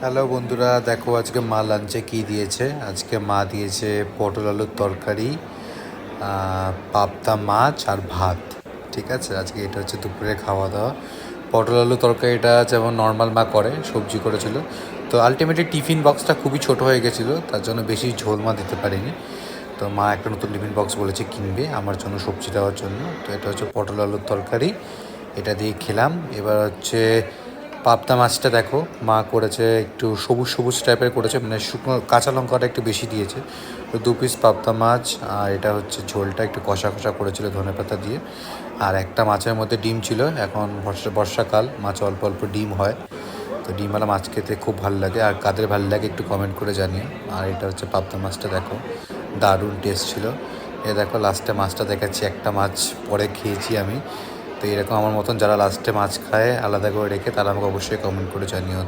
Hello বন্ধুরা, দেখো আজকে মা লাঞ্চে কী দিয়েছে। আজকে মা দিয়েছে পটল আলুর তরকারি, পাবদা মাছ আর ভাত। ঠিক আছে, আজকে এটা হচ্ছে দুপুরে খাওয়া দাওয়া। পটল আলু তরকারিটা যেমন নর্মাল মা করে, সবজি করেছিল। তো আলটিমেটলি টিফিন বক্সটা খুবই ছোট হয়ে গেছিলো, তার জন্য বেশি ঝোল মা দিতে পারিনি। তো মা একটা নতুন টিফিন বক্স বলেছে কিনবে আমার জন্য, সবজি দেওয়ার জন্য। তো এটা হচ্ছে পটল আলুর তরকারি, এটা দিয়ে খেলাম। এবার হচ্ছে পাবদা মাছটা দেখো মা করেছে, একটু সবুজ সবুজ টাইপের করেছে, মানে শুকনো কাঁচা লঙ্কাটা একটু বেশি দিয়েছে। তো 2 পিস পাবদা মাছ, আর এটা হচ্ছে ঝোলটা একটু কষা কষা করেছিল ধনেপাতা দিয়ে। আর একটা মাছের মধ্যে ডিম ছিল, এখন বর্ষাকাল, মাছ অল্প অল্প ডিম হয়। তো ডিমওয়ালা মাছ খেতে খুব ভালো লাগে, আর কাদের ভালো লাগে একটু কমেন্ট করে জানিও। আর এটা হচ্ছে পাবদা মাছটা দেখো, দারুণ টেস্ট ছিল। এ দেখো লাস্টে মাছটা দেখাচ্ছি, একটা মাছ পরে খেয়েছি আমি। তো এরকম আমার মতন যারা লাস্টে মাছ খায় আলাদা করে রেখে, তারা আমাকে অবশ্যই কমেন্ট করে জানিও।